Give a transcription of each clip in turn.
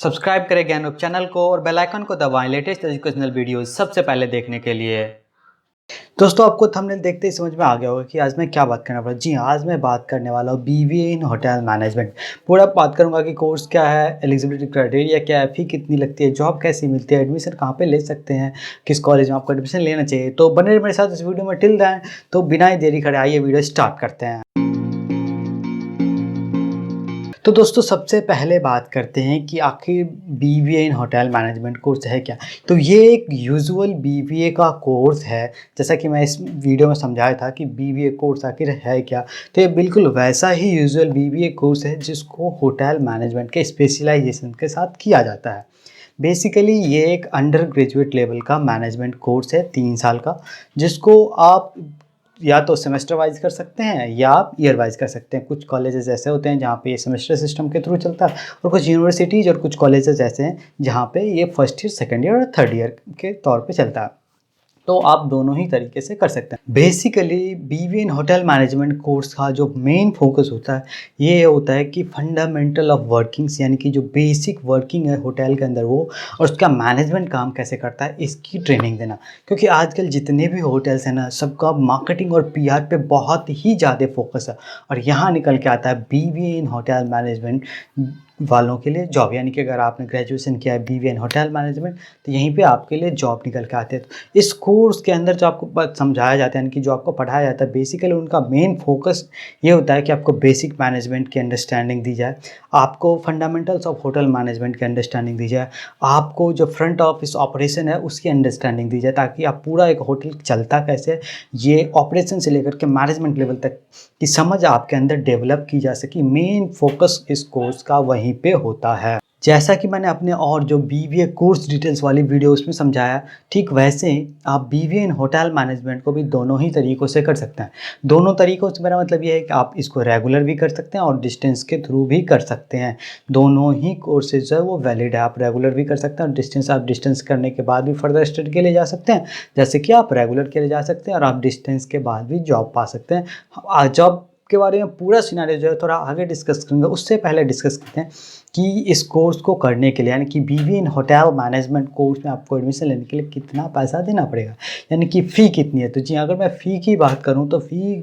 Subscribe करें ज्ञानोप channel को और बेल आइकन को दबाएं लेटेस्ट एजुकेशनल वीडियोस सबसे पहले देखने के लिए। दोस्तों, आपको थंबनेल देखते ही समझ में आ गया होगा कि आज मैं क्या बात करने वाला हूँ। जी हाँ, आज मैं बात करने वाला हूँ बीबीए इन होटल मैनेजमेंट। पूरा बात करूँगा कि कोर्स क्या है, एलिजिबिलिटी क्राइटेरिया क्या है, फ़ी कितनी लगती है, जॉब कैसी मिलती है, एडमिशन कहाँ पे ले सकते हैं, किस कॉलेज में आपको एडमिशन लेना चाहिए। तो बने रहिए मेरे साथ इस वीडियो में टिल दें। तो बिना ही देरी करे आइए वीडियो स्टार्ट करते हैं। तो दोस्तों, सबसे पहले बात करते हैं कि आखिर बीबीए इन होटल मैनेजमेंट कोर्स है क्या। तो ये एक यूजुअल बीबीए का कोर्स है। जैसा कि मैं इस वीडियो में समझाया था कि बीबीए कोर्स आखिर है क्या, तो ये बिल्कुल वैसा ही यूजुअल बीबीए कोर्स है जिसको होटल मैनेजमेंट के स्पेशलाइजेशन के साथ किया जाता है। बेसिकली ये एक अंडर ग्रेजुएट लेवल का मैनेजमेंट कोर्स है 3 साल का, जिसको आप या तो सेमेस्टर वाइज कर सकते हैं या आप ईयर वाइज कर सकते हैं। कुछ कॉलेजेस ऐसे होते हैं जहाँ पे ये सेमेस्टर सिस्टम के थ्रू चलता है, और कुछ यूनिवर्सिटीज़ और कुछ कॉलेजेस ऐसे हैं जहाँ पे ये फर्स्ट ईयर, सेकेंड ईयर और थर्ड ईयर के तौर पे चलता है। तो आप दोनों ही तरीके से कर सकते हैं। बेसिकली बीबीए इन होटल मैनेजमेंट कोर्स का जो मेन फोकस होता है, ये होता है कि फंडामेंटल ऑफ वर्किंग्स, यानी कि जो बेसिक वर्किंग है होटल के अंदर वो, और उसका मैनेजमेंट काम कैसे करता है, इसकी ट्रेनिंग देना। क्योंकि आजकल जितने भी होटल्स हैं ना, सबका मार्केटिंग और पीआर पे बहुत ही ज़्यादा फोकस है, और यहाँ निकल के आता है बीबीए इन होटल मैनेजमेंट वालों के लिए जॉब। यानी कि अगर आपने ग्रेजुएशन किया है बीबीए इन होटल मैनेजमेंट, तो यहीं पे आपके लिए जॉब निकल के आते हैं। तो इस कोर्स के अंदर जो आपको समझाया जाता है, यानी कि जो आपको पढ़ाया जाता है, बेसिकली उनका मेन फोकस ये होता है कि आपको बेसिक मैनेजमेंट की अंडरस्टैंडिंग दी जाए, आपको फंडामेंटल्स ऑफ होटल मैनेजमेंट की अंडरस्टैंडिंग दी जाए, आपको जो फ्रंट ऑफिस ऑपरेशन है उसकी अंडरस्टैंडिंग दी जाए, ताकि आप पूरा एक होटल चलता कैसे, ये ऑपरेशन से लेकर के मैनेजमेंट लेवल तक की समझ आपके अंदर डेवलप की जा सके। मेन फोकस इस कोर्स का वहीं पे होता है। जैसा कि मैंने अपने और जो बीबीए कोर्स डिटेल्स वाली वीडियो उसमें समझाया, ठीक वैसे आप बीबीए इन होटल मैनेजमेंट को भी दोनों ही तरीक़ों से कर सकते हैं। दोनों तरीक़ों से मेरा मतलब ये है कि आप इसको रेगुलर भी कर सकते हैं और डिस्टेंस के थ्रू भी कर सकते हैं। दोनों ही कोर्सेज जो है वो वैलिड है। आप रेगुलर भी कर सकते हैं और डिस्टेंस करने के बाद भी फर्दर स्टडी के लिए जा सकते हैं। जैसे कि आप रेगुलर के लिए जा सकते हैं और आप डिस्टेंस के बाद भी जॉब पा सकते हैं। जॉब के बारे में पूरा सिनेरियो जो है थोड़ा आगे डिस्कस करेंगे। उससे पहले डिस्कस करते हैं कि इस कोर्स को करने के लिए, यानी कि बीबीए इन होटल मैनेजमेंट कोर्स में आपको एडमिशन लेने के लिए कितना पैसा देना पड़ेगा, यानी कि फ़ी कितनी है। तो जी, अगर मैं फ़ी की बात करूं तो फ़ी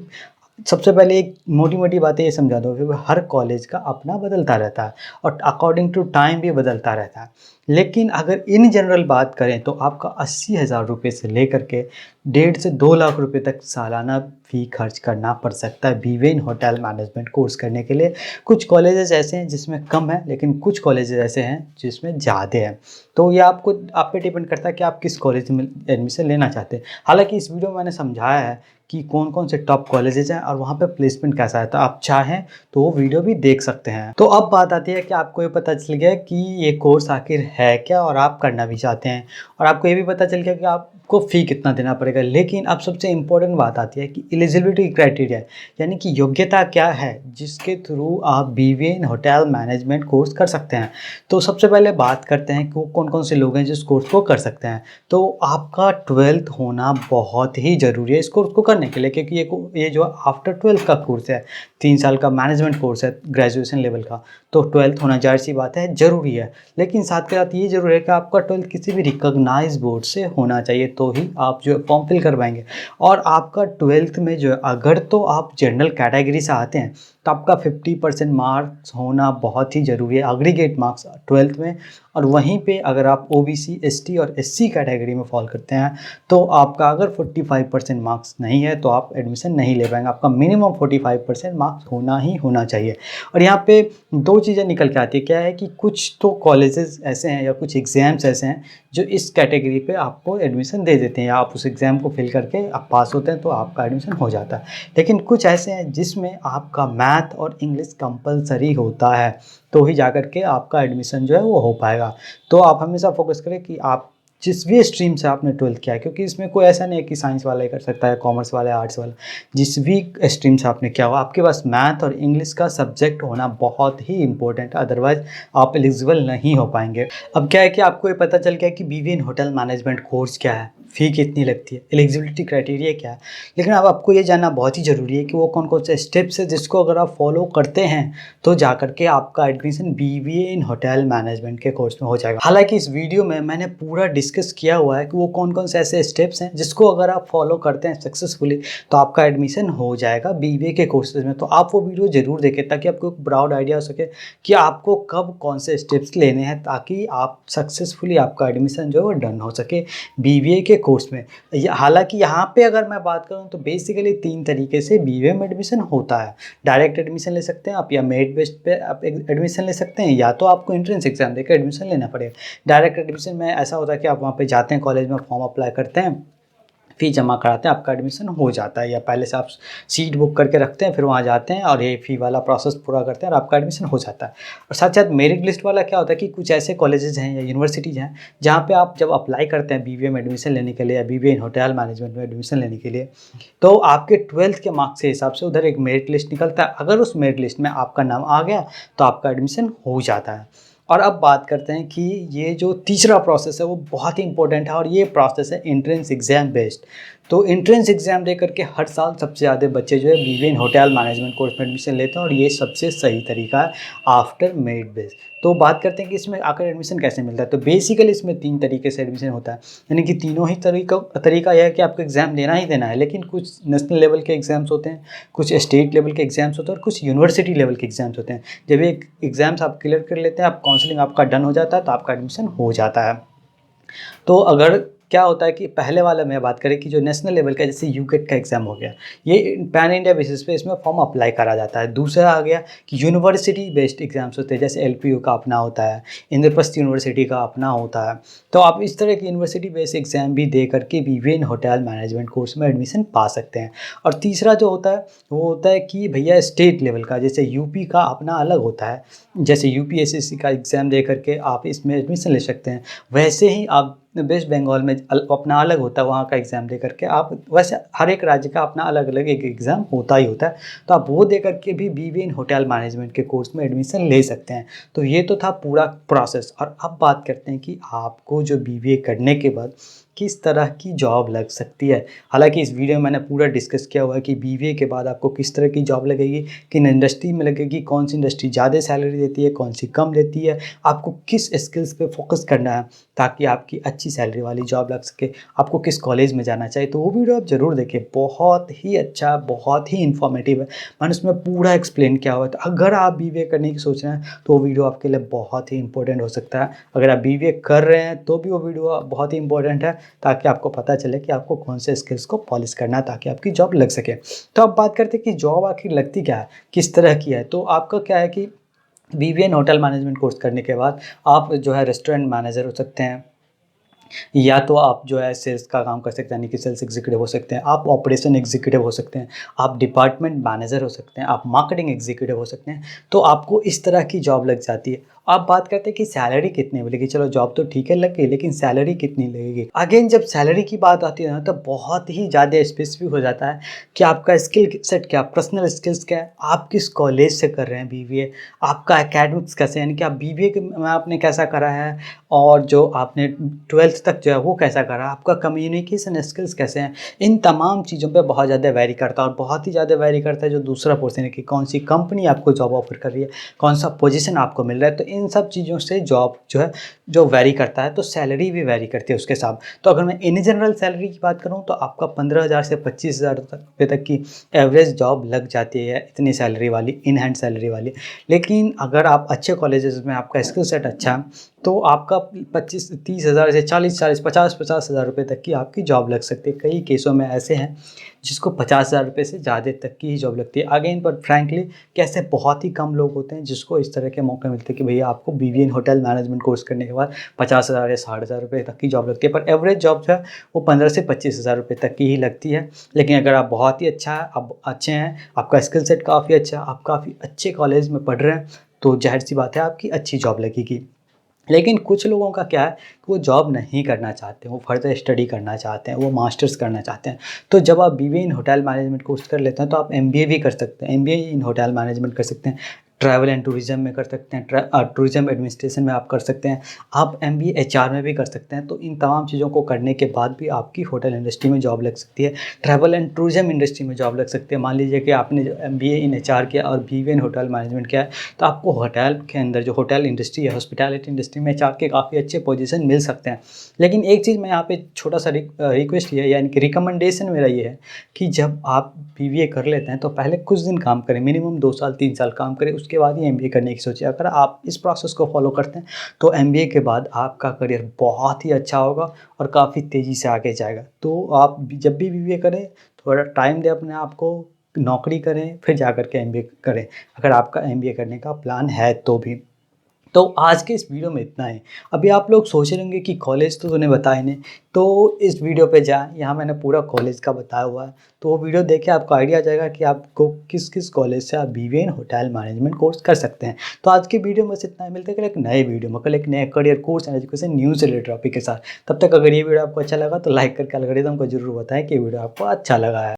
सबसे पहले एक मोटी बातें ये समझा दो कि हर कॉलेज का अपना बदलता रहता है और अकॉर्डिंग टू टाइम भी बदलता रहता है। लेकिन अगर इन जनरल बात करें तो आपका 80,000 रुपये से लेकर के 1.5 से 2 लाख रुपए तक सालाना फ़ी खर्च करना पड़ सकता है बीबीए इन होटल मैनेजमेंट कोर्स करने के लिए। कुछ कॉलेजेस ऐसे हैं जिसमें कम है, लेकिन कुछ कॉलेजेस ऐसे हैं जिसमें ज़्यादा है। तो ये आप पे डिपेंड करता है कि आप किस कॉलेज में एडमिशन लेना चाहते हैं। हालांकि इस वीडियो में मैंने समझाया है कि कौन कौन से टॉप कॉलेजेस हैं और वहाँ पे प्लेसमेंट कैसा है, तो आप चाहें तो वो वीडियो भी देख सकते हैं। तो अब बात आती है कि आपको ये पता चल गया कि ये कोर्स आखिर है क्या और आप करना भी चाहते हैं, और आपको ये भी पता चल गया कि आपको फ़ी कितना देना पड़ेगा। लेकिन अब सबसे इम्पोर्टेंट बात आती है कि एलिजिबिलिटी क्राइटेरिया, यानी कि योग्यता क्या है जिसके थ्रू आप बीबीए इन होटल मैनेजमेंट कोर्स कर सकते हैं। तो सबसे पहले बात करते हैं कि कौन कौन से लोग हैं जिस कोर्स को कर सकते हैं। तो आपका 12th होना बहुत ही ज़रूरी है इस कोर्स को करने के लिए, क्योंकि ये जो आफ्टर 12th का कोर्स है, 3 साल का मैनेजमेंट कोर्स है ग्रेजुएशन लेवल का, तो 12th होना जाहिर सी बात है ज़रूरी है। लेकिन साथ के साथ ये ज़रूरी है कि आपका 12th किसी भी रिकॉग्नाइज बोर्ड से होना चाहिए, तो ही आप जो है फॉर्म फिल कर पाएंगे। और आपका 12th में जो है, अगर तो आप जनरल कैटेगरी से आते हैं तो आपका 50% मार्क्स होना बहुत ही ज़रूरी है, एग्रीगेट मार्क्स 12th में। और वहीं पे अगर आप ओबीसी, एसटी और एससी कैटेगरी में फॉल करते हैं तो आपका अगर 45% मार्क्स नहीं है तो आप एडमिशन नहीं ले पाएंगे। आपका मिनिमम 45% मार्क्स होना ही होना चाहिए। और यहाँ पे दो चीज़ें निकल के आती है, क्या है कि कुछ तो कॉलेजेस ऐसे हैं या कुछ एग्ज़ाम्स ऐसे हैं जो इस कैटेगरी पे आपको एडमिशन दे देते हैं, या आप उस एग्ज़ाम को फिल करके आप पास होते हैं तो आपका एडमिशन हो जाता है। लेकिन कुछ ऐसे हैं जिसमें आपका मैथ और इंग्लिश कंपलसरी होता है, तो ही जाकर के आपका एडमिशन जो है वो हो पाएगा। तो आप हमेशा फोकस करें कि आप जिस भी स्ट्रीम से आपने 12th किया है, क्योंकि इसमें कोई ऐसा नहीं है कि साइंस वाला ही कर सकता है, कॉमर्स वाला है, आर्ट्स वाला, जिस भी स्ट्रीम से आपने किया हो, आपके पास मैथ और इंग्लिश का सब्जेक्ट होना बहुत ही इंपॉर्टेंट है, अदरवाइज आप एलिजिबल नहीं हो पाएंगे। अब क्या है कि आपको ये पता चल गया कि बीबीए इन होटल मैनेजमेंट कोर्स क्या है, फ़ी कितनी लगती है, एलिजिबिलिटी क्राइटेरिया क्या है। लेकिन अब आपको ये जानना बहुत ही ज़रूरी है कि वो कौन-कौन से स्टेप्स हैं जिसको अगर आप फॉलो करते हैं तो जा कर के आपका एडमिशन बीबीए इन होटल मैनेजमेंट के कोर्स में हो जाएगा। हालाँकि इस वीडियो में मैंने पूरा डिस्कस किया हुआ है कि वो कौन-कौन से ऐसे स्टेप्स हैं जिसको अगर आप फॉलो करते हैं सक्सेसफुली तो आपका एडमिशन हो जाएगा बीबीए के कोर्सेज़ में। तो आप वो वीडियो ज़रूर देखें ताकि आपको एक ब्रॉड आइडिया हो सके कि आपको कब कौन से स्टेप्स लेने हैं ताकि आप सक्सेसफुली आपका एडमिशन जो है वो डन हो सके बीबीए के कोर्स में। हालाँकि यहाँ पे अगर मैं बात करूँ तो बेसिकली 3 तरीके से बीबीए में एडमिशन होता है। डायरेक्ट एडमिशन ले सकते हैं आप या मेरिट बेस्ड पे आप एडमिशन ले सकते हैं या तो आपको एंट्रेंस एग्ज़ाम देकर एडमिशन लेना पड़ेगा। डायरेक्ट एडमिशन में ऐसा होता है कि आप वहाँ पे जाते हैं कॉलेज में फॉर्म अप्लाई करते हैं, फ़ी जमा कराते हैं, आपका एडमिशन हो जाता है या पहले से आप सीट बुक करके रखते हैं, फिर वहाँ जाते हैं और ये फ़ी वाला प्रोसेस पूरा करते हैं और आपका एडमिशन हो जाता है। और साथ-साथ मेरिट लिस्ट वाला क्या होता है कि कुछ ऐसे कॉलेजेस हैं या यूनिवर्सिटीज़ हैं, जहाँ पे आप जब अप्लाई करते हैं बीबीए में एडमिशन लेने के लिए या बीबीए इन होटल मैनेजमेंट में एडमिशन लेने के लिए, तो आपके 12th के मार्क्स के हिसाब से उधर एक मेरिट लिस्ट निकलता है। अगर उस मेरिट लिस्ट में आपका नाम आ गया, तो आपका एडमिशन हो जाता है। और अब बात करते हैं कि ये जो तीसरा प्रोसेस है वो बहुत ही इंपॉर्टेंट है और ये प्रोसेस है एंट्रेंस एग्ज़ाम बेस्ड। तो एंट्रेंस एग्ज़ाम दे करके हर साल सबसे ज़्यादा बच्चे जो है बीबीए इन होटल मैनेजमेंट कोर्स में एडमिशन लेते हैं और ये सबसे सही तरीका है आफ्टर मेरिट बेस्ड। तो बात करते हैं कि इसमें आकर एडमिशन कैसे मिलता है। तो बेसिकली इसमें 3 तरीके से एडमिशन होता है, यानी कि तीनों ही तरीका यह है कि आपको एग्ज़ाम देना ही देना है। लेकिन कुछ नेशनल लेवल के एग्ज़ाम्स होते हैं, कुछ स्टेट लेवल के एग्ज़ाम्स होते हैं और कुछ यूनिवर्सिटी लेवल के एग्ज़ाम्स होते हैं। जब ये एग्ज़ाम्स आप क्लियर कर लेते हैं, आप काउंसलिंग आपका डन हो जाता है तो आपका एडमिशन हो जाता है। तो अगर क्या होता है कि पहले वाला में बात करें कि जो नेशनल लेवल का जैसे यूकेट का एग्ज़ाम हो गया, ये पैन इंडिया बेसिस पे इसमें फॉर्म अप्लाई करा जाता है। दूसरा आ गया कि यूनिवर्सिटी बेस्ड एग्ज़ाम्स होते हैं, जैसे एलपीयू का अपना होता है, इंद्रप्रस्थ यूनिवर्सिटी का अपना होता है। तो आप इस तरह की यूनिवर्सिटी बेस्ड एग्ज़ाम भी दे करके बीबीए इन होटल मैनेजमेंट कोर्स में एडमिशन पा सकते हैं। और तीसरा जो होता है वो होता है कि भैया स्टेट लेवल का, जैसे यूपी का अपना अलग होता है, जैसे यूपीएससी का एग्ज़ाम दे करके आप इसमें एडमिशन ले सकते हैं। वैसे ही आप वेस्ट बंगाल में अपना अलग होता है, वहाँ का एग्ज़ाम दे करके आप, वैसे हर एक राज्य का अपना अलग अलग एक एग्ज़ाम होता ही होता है। तो आप वो दे करके भी बीबीए इन होटल मैनेजमेंट के कोर्स में एडमिशन ले सकते हैं। तो ये तो था पूरा प्रोसेस। और अब बात करते हैं कि आपको जो बीबीए करने के बाद किस तरह की जॉब लग सकती है। हालांकि इस वीडियो में मैंने पूरा डिस्कस किया हुआ है कि बीबीए के बाद आपको किस तरह की जॉब लगेगी, किन इंडस्ट्री में लगेगी, कौन सी इंडस्ट्री ज़्यादा सैलरी देती है, कौन सी कम देती है, आपको किस स्किल्स पे फोकस करना है ताकि आपकी अच्छी सैलरी वाली जॉब लग सके, आपको किस कॉलेज में जाना चाहिए। तो वो वीडियो आप ज़रूर देखें, बहुत ही अच्छा, बहुत ही इन्फॉर्मेटिव है। मैंने उसमें पूरा एक्सप्लेन किया हुआ है। तो अगर आप बीबीए करने की सोच रहे हैं तो वो वीडियो आपके लिए बहुत ही इंपॉर्टेंट हो सकता है। अगर आप बीबीए कर रहे हैं तो भी वो वीडियो बहुत ही इंपॉर्टेंट है, ताकि आपको पता चले कि आपको कौन से स्किल्स को पॉलिश करना है ताकि आपकी जॉब लग सके। तो अब बात करते हैं कि जॉब आखिर लगती क्या है, किस तरह की है। तो आपका क्या है कि बीबीए इन होटल मैनेजमेंट कोर्स करने के बाद आप जो है रेस्टोरेंट मैनेजर हो सकते हैं, या तो आप जो है सेल्स का काम कर सकते हैं, यानी कि सेल्स एग्जीक्यूटिव हो सकते हैं, आप ऑपरेशन एग्जीक्यूटिव हो सकते हैं, आप डिपार्टमेंट मैनेजर हो सकते हैं, आप मार्केटिंग एग्जीक्यूटिव हो सकते हैं। तो आपको इस तरह की जॉब लग जाती है। आप बात करते हैं कि सैलरी कितनी मिलेगी। चलो जॉब तो ठीक है लग गई, लेकिन सैलरी कितनी लगेगी। अगेन जब सैलरी की बात आती है ना तो बहुत ही ज़्यादा स्पेसिफिक हो जाता है कि आपका स्किल सेट क्या, पर्सनल स्किल्स क्या है, आप किस कॉलेज से कर रहे हैं बीबीए, आपका एकेडमिक्स कैसे, यानी कि आप बीबीए में आपने कैसा करा है और जो आपने 12th तक जो है वो कैसा करा, आपका कम्युनिकेशन स्किल्स कैसे हैं। इन तमाम चीज़ों पे बहुत ज़्यादा वैरी करता है और बहुत ही ज़्यादा वैरी करता है जो दूसरा पोर्शन है कि कौन सी कंपनी आपको जॉब ऑफर कर रही है, कौन सा पोजीशन आपको मिल रहा है। तो इन सब चीज़ों से जॉब जो है जो वैरी करता है, तो सैलरी भी वैरी करती है उसके साथ। तो अगर मैं इन जनरल सैलरी की बात करूँ तो आपका 15,000 से 25,000 रुपये तक की एवरेज जॉब लग जाती है, इतनी सैलरी वाली, इन हैंड सैलरी वाली। लेकिन अगर आप अच्छे कॉलेजेस में आपका स्किल सेट अच्छा है तो आपका 25-30,000 से 40-40, 50-50,000 रुपये तक की आपकी जॉब लग सकती है। कई केसों में ऐसे हैं जिसको 50,000 रुपये से ज़्यादा तक की ही जॉब लगती है। अगेन पर फ्रैंकली कैसे बहुत ही कम लोग होते हैं जिसको इस तरह के मौके मिलते हैं कि भैया आपको बीबीए इन होटल मैनेजमेंट कोर्स करने के बाद 50,000 या 60,000 रुपये तक की जॉब लगती है। पर एवरेज जॉब जो है वो 15 से 25,000 रुपये तक की ही लगती है। लेकिन अगर आप बहुत ही अच्छा है, आप अच्छे हैं, आपका स्किल सेट काफ़ी अच्छा है, आप काफ़ी अच्छे कॉलेज में पढ़ रहे हैं, तो ज़ाहिर सी बात है आपकी अच्छी जॉब लगेगी। लेकिन कुछ लोगों का क्या है कि वो जॉब नहीं करना चाहते, वो फर्दर स्टडी करना चाहते हैं, वो मास्टर्स करना चाहते हैं। तो जब आप बीबीए इन होटल मैनेजमेंट कोर्स कर लेते हैं तो आप एमबीए भी कर सकते हैं, एमबीए इन होटल मैनेजमेंट कर सकते हैं। ट्रैवल एंड टूरिज़्म में कर सकते हैं, टूरिज़्म एडमिनिस्ट्रेशन में आप कर सकते हैं, आप एमबीए एचआर में भी कर सकते हैं। तो इन तमाम चीज़ों को करने के बाद भी आपकी होटल इंडस्ट्री में जॉब लग सकती है, ट्रैवल एंड टूरिज़्म इंडस्ट्री में जॉब लग सकती है। मान लीजिए कि आपने जो एमबीए इन एचआर किया और बीवीए इन होटल मैनेजमेंट किया है, तो आपको होटल के अंदर जो होटल इंडस्ट्री है, हॉस्पिटैलिटी इंडस्ट्री में एचआर के काफ़ी अच्छे पोजीशन मिल सकते हैं। लेकिन एक चीज़ मैं यहाँ पे छोटा सा रिक्वेस्ट ये है, यानी कि रिकमेंडेशन मेरा ये है कि जब आप बीबीए कर लेते हैं तो पहले कुछ दिन काम करें, मिनिमम 2 साल 3 साल काम करें, उसके बाद ही एमबीए करने की सोचें। अगर आप इस प्रोसेस को फॉलो करते हैं तो एमबीए के बाद आपका करियर बहुत ही अच्छा होगा और काफ़ी तेज़ी से आगे जाएगा। तो आप जब भी बीबीए करें, थोड़ा टाइम दें अपने आप को, नौकरी करें, फिर जा कर के एमबीए करें, अगर आपका एमबीए करने का प्लान है तो भी। तो आज के इस वीडियो में इतना ही। अभी आप लोग सोच रहे होंगे कि कॉलेज तो तूने बताया नहीं, तो इस वीडियो पे जाएँ, यहाँ मैंने पूरा कॉलेज का बताया हुआ है। तो वो वीडियो देख के आपको आइडिया आ जाएगा कि आपको किस-किस कॉलेज से आप बीबीए इन होटल मैनेजमेंट कोर्स कर सकते हैं। तो आज की वीडियो में बस इतना ही, मिलते हैं कल एक नए वीडियो में, कल एक नए career course and education news से रिलेटेड टॉपिक के साथ। तब तक अगर ये वीडियो आपको अच्छा लगा तो लाइक करके एल्गोरिदम को ज़रूर बताएँ कि वीडियो आपको अच्छा लगा है।